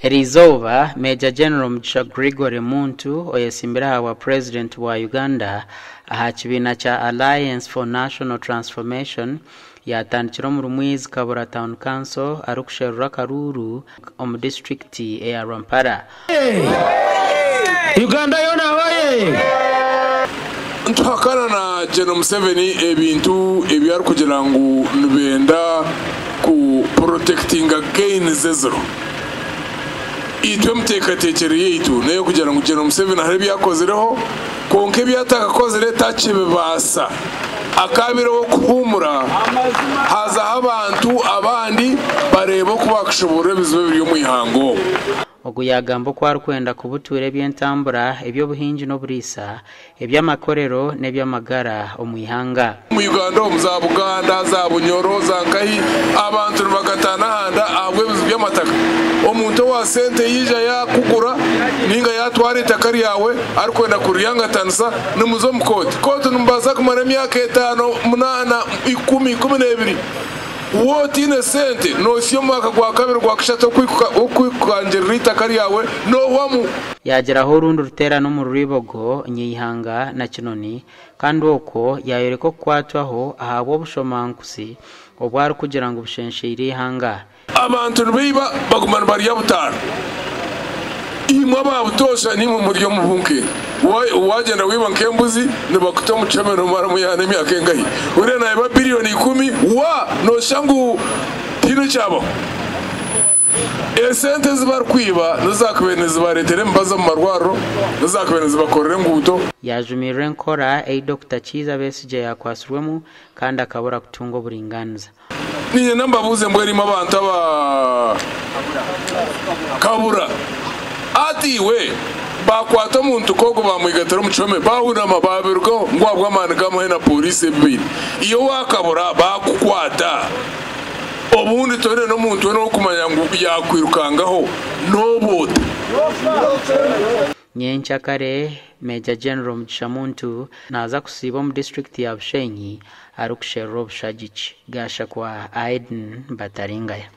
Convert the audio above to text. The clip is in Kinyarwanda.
Erizova Major General Mugisha Gregory Muntu oyesimbira wa President wa Uganda aha kibina cha Alliance for National Transformation yatandikira mu Rumwizi Kabura Town Council arukusherura Karuru omu district ya Rampara. Uganda yona hoye ntwakana na General Museveni ebintu ebyari kugira ngo nubenda ku protecting again zezero itwe mutekatekere yitu nayo kugira ngo General Museveni hari byakozereho konke byatakakozere tachibe basa akabiro kuhumura haza abantu abandi barebo kubakishobora bizo biri mu ihango ogu yagambo kwa rukwenda kubuture by'entambura ebyo buhinji no burisa ebyamakorero nebyamagara omuyihanga mu Uganda za Buganda za Bunyoro za Nkahi abantu bagatana handa ahubwo bizo by'amataka omuntu wa sente yija ya kugura ninga yatware takari yawe arikwenda kuriyanga tansa numuzo mukoti koti numbaza kumara myaka 5 8 10 12 woti ne sente no siyo mwaka gwa kabiri gwa kishato kwikwanjerita kari yawe no wamu yagera ho rundi rutera no mu Ruribogo Nyihanga na Kinoni kandi uko yayereko kwatwaho ahabo bushomankusi obwari kugira ngo bushenshe iri hanga abantu biba bagumana bari yabutara imwe babutosha ni mu muryo mubunke wagenda wiba nkembuzi nibakuta mu chameno mara muyane myaka engahi ure na ba billion 10 wa no shangu tino cyabo esente zibar kwiba nuzakubeniza baretere mbaza mu marwaro nuzakubeniza bakorere nguto yajumire nkora Dr. Kiza Besije yakwasirwemu kandi akabura kutungo buringaniza niye nambabuze mbwerimo abantu aba kabura ati we bakwata muntu kogo bamwigatara mucome bahuna mababergo ngwabwa amana gamwe na police ebiri iyo wakabura bakukwata obundi tore no muntu no kumanya ngo yakwirukangaho nobote nyencha kare Major General Mugisha Muntu naza kusiba mu district ya Bushenyi arukusherura Bushagici gasha kwa Aiden Bataringaya.